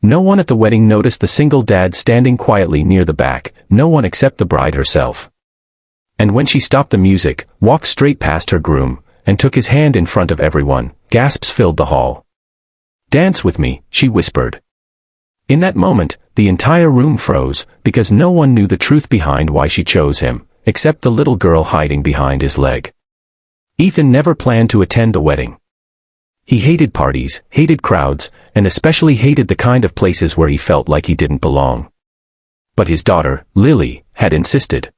No one at the wedding noticed the single dad standing quietly near the back, no one except the bride herself. And when she stopped the music, walked straight past her groom, and took his hand in front of everyone, gasps filled the hall. "Dance with me," she whispered. In that moment, the entire room froze, because no one knew the truth behind why she chose him, except the little girl hiding behind his leg. Ethan never planned to attend the wedding. He hated parties, hated crowds, and especially hated the kind of places where he felt like he didn't belong. But his daughter, Lily, had insisted.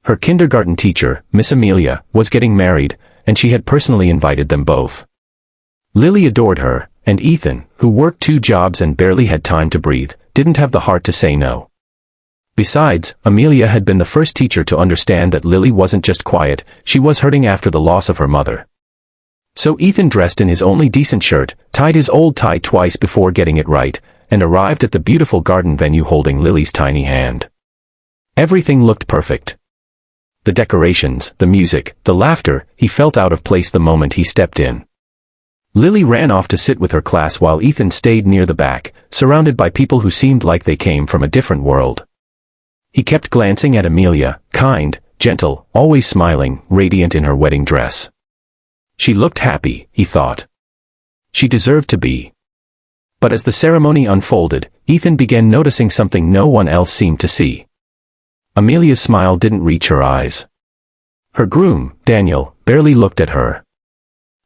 Her kindergarten teacher, Miss Amelia, was getting married, and she had personally invited them both. Lily adored her, and Ethan, who worked 2 jobs and barely had time to breathe, didn't have the heart to say no. Besides, Amelia had been the first teacher to understand that Lily wasn't just quiet, she was hurting after the loss of her mother. So Ethan dressed in his only decent shirt, tied his old tie twice before getting it right, and arrived at the beautiful garden venue holding Lily's tiny hand. Everything looked perfect. The decorations, the music, the laughter, he felt out of place the moment he stepped in. Lily ran off to sit with her class while Ethan stayed near the back, surrounded by people who seemed like they came from a different world. He kept glancing at Amelia, kind, gentle, always smiling, radiant in her wedding dress. She looked happy, he thought. She deserved to be. But as the ceremony unfolded, Ethan began noticing something no one else seemed to see. Amelia's smile didn't reach her eyes. Her groom, Daniel, barely looked at her.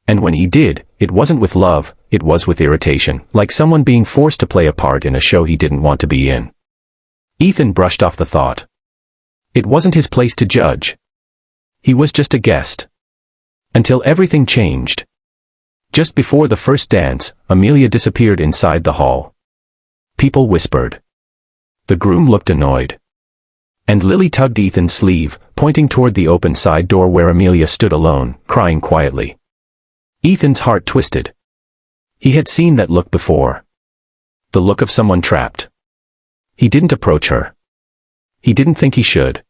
And when he did, it wasn't with love, it was with irritation, like someone being forced to play a part in a show he didn't want to be in. Ethan brushed off the thought. It wasn't his place to judge. He was just a guest. Until everything changed. Just before the first dance, Amelia disappeared inside the hall. People whispered. The groom looked annoyed. And Lily tugged Ethan's sleeve, pointing toward the open side door where Amelia stood alone, crying quietly. Ethan's heart twisted. He had seen that look before. The look of someone trapped. He didn't approach her. He didn't think he should.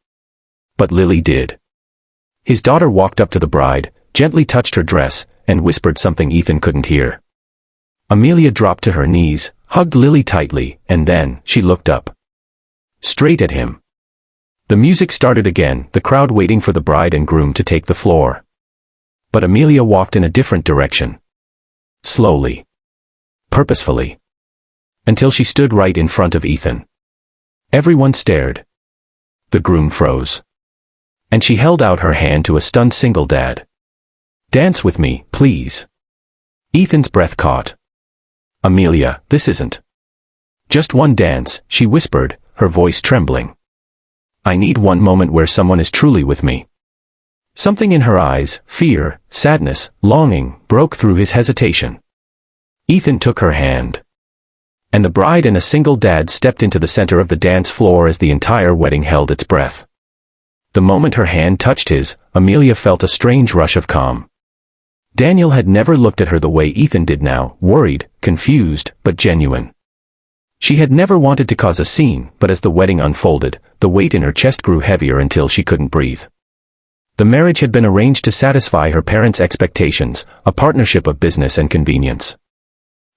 But Lily did. His daughter walked up to the bride, gently touched her dress, and whispered something Ethan couldn't hear. Amelia dropped to her knees, hugged Lily tightly, and then she looked up. Straight at him. The music started again, the crowd waiting for the bride and groom to take the floor. But Amelia walked in a different direction. Slowly. Purposefully. Until she stood right in front of Ethan. Everyone stared. The groom froze. And she held out her hand to a stunned single dad. Dance with me, please. Ethan's breath caught. Amelia, this isn't. Just one dance, she whispered, her voice trembling. I need one moment where someone is truly with me. Something in her eyes, fear, sadness, longing, broke through his hesitation. Ethan took her hand. And the bride and a single dad stepped into the center of the dance floor as the entire wedding held its breath. The moment her hand touched his, Amelia felt a strange rush of calm. Daniel had never looked at her the way Ethan did now, worried, confused, but genuine. She had never wanted to cause a scene, but as the wedding unfolded, the weight in her chest grew heavier until she couldn't breathe. The marriage had been arranged to satisfy her parents' expectations, a partnership of business and convenience.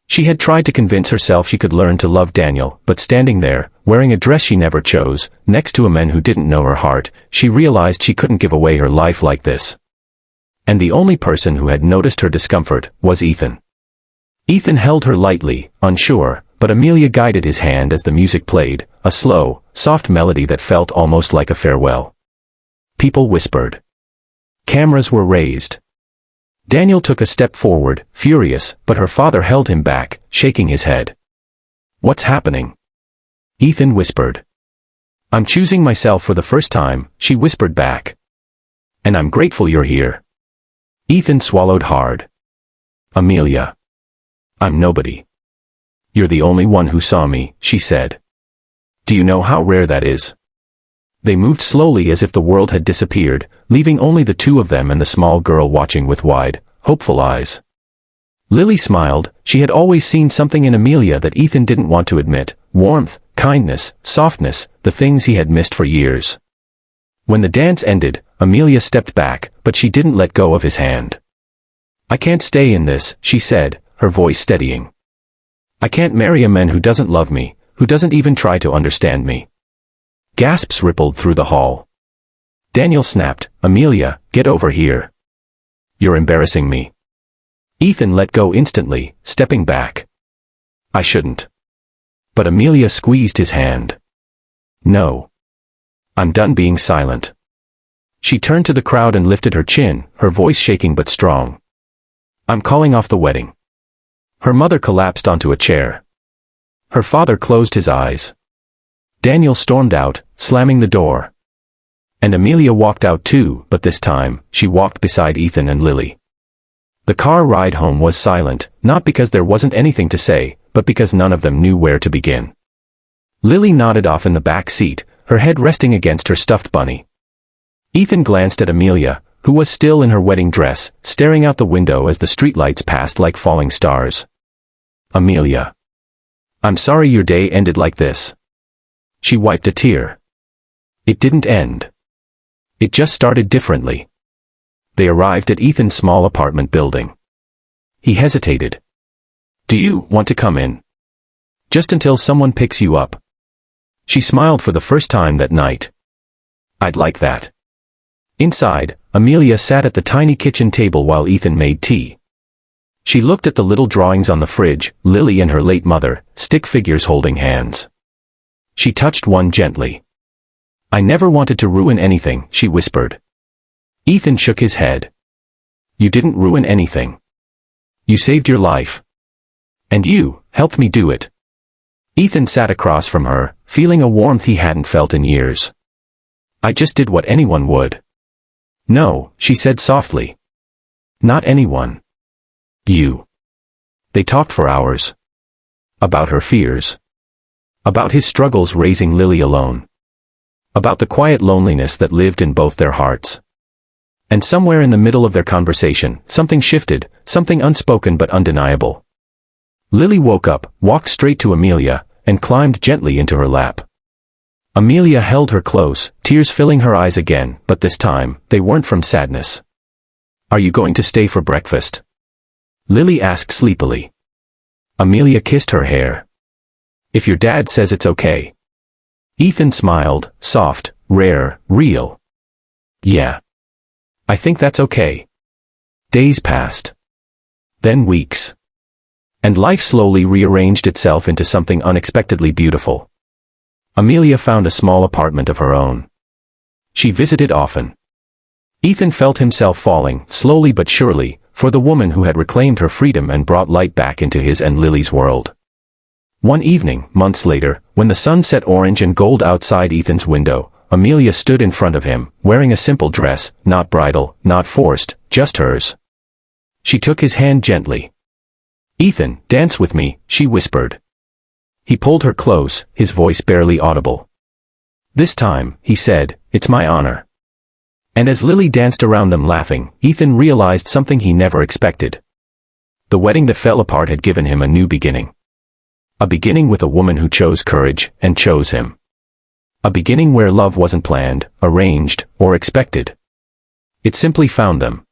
She had tried to convince herself she could learn to love Daniel, but standing there, wearing a dress she never chose, next to a man who didn't know her heart, she realized she couldn't give away her life like this. And the only person who had noticed her discomfort was Ethan. Ethan held her lightly, unsure, but Amelia guided his hand as the music played, a slow, soft melody that felt almost like a farewell. People whispered. Cameras were raised. Daniel took a step forward, furious, but her father held him back, shaking his head. What's happening? Ethan whispered. I'm choosing myself for the first time, she whispered back. And I'm grateful you're here. Ethan swallowed hard. Amelia. I'm nobody. You're the only one who saw me, she said. Do you know how rare that is? They moved slowly as if the world had disappeared, leaving only the two of them and the small girl watching with wide, hopeful eyes. Lily smiled. She had always seen something in Amelia that Ethan didn't want to admit, warmth, kindness, softness, the things he had missed for years. When the dance ended, Amelia stepped back, but she didn't let go of his hand. I can't stay in this, she said, her voice steadying. I can't marry a man who doesn't love me, who doesn't even try to understand me. Gasps rippled through the hall. Daniel snapped, Amelia, get over here. You're embarrassing me. Ethan let go instantly, stepping back. I shouldn't. But Amelia squeezed his hand. No. I'm done being silent. She turned to the crowd and lifted her chin, her voice shaking but strong. I'm calling off the wedding. Her mother collapsed onto a chair. Her father closed his eyes. Daniel stormed out, slamming the door. And Amelia walked out too, but this time, she walked beside Ethan and Lily. The car ride home was silent, not because there wasn't anything to say, but because none of them knew where to begin. Lily nodded off in the back seat, her head resting against her stuffed bunny. Ethan glanced at Amelia, who was still in her wedding dress, staring out the window as the streetlights passed like falling stars. Amelia. I'm sorry your day ended like this. She wiped a tear. It didn't end. It just started differently. They arrived at Ethan's small apartment building. He hesitated. Do you want to come in? Just until someone picks you up. She smiled for the first time that night. I'd like that. Inside, Amelia sat at the tiny kitchen table while Ethan made tea. She looked at the little drawings on the fridge, Lily and her late mother, stick figures holding hands. She touched one gently. I never wanted to ruin anything, she whispered. Ethan shook his head. You didn't ruin anything. You saved your life. And you helped me do it. Ethan sat across from her, feeling a warmth he hadn't felt in years. I just did what anyone would. No, she said softly. Not anyone. You. They talked for hours. About her fears. About his struggles raising Lily alone. About the quiet loneliness that lived in both their hearts. And somewhere in the middle of their conversation, something shifted, something unspoken but undeniable. Lily woke up, walked straight to Amelia, and climbed gently into her lap. Amelia held her close, tears filling her eyes again, but this time, they weren't from sadness. Are you going to stay for breakfast? Lily asked sleepily. Amelia kissed her hair. If your dad says it's okay. Ethan smiled, soft, rare, real. Yeah. I think that's okay. Days passed. Then weeks. And life slowly rearranged itself into something unexpectedly beautiful. Amelia found a small apartment of her own. She visited often. Ethan felt himself falling, slowly but surely, for the woman who had reclaimed her freedom and brought light back into his and Lily's world. One evening, months later, when the sun set orange and gold outside Ethan's window, Amelia stood in front of him, wearing a simple dress, not bridal, not forced, just hers. She took his hand gently. Ethan, dance with me, she whispered. He pulled her close, his voice barely audible. This time, he said, it's my honor. And as Lily danced around them laughing, Ethan realized something he never expected. The wedding that fell apart had given him a new beginning. A beginning with a woman who chose courage, and chose him. A beginning where love wasn't planned, arranged, or expected. It simply found them.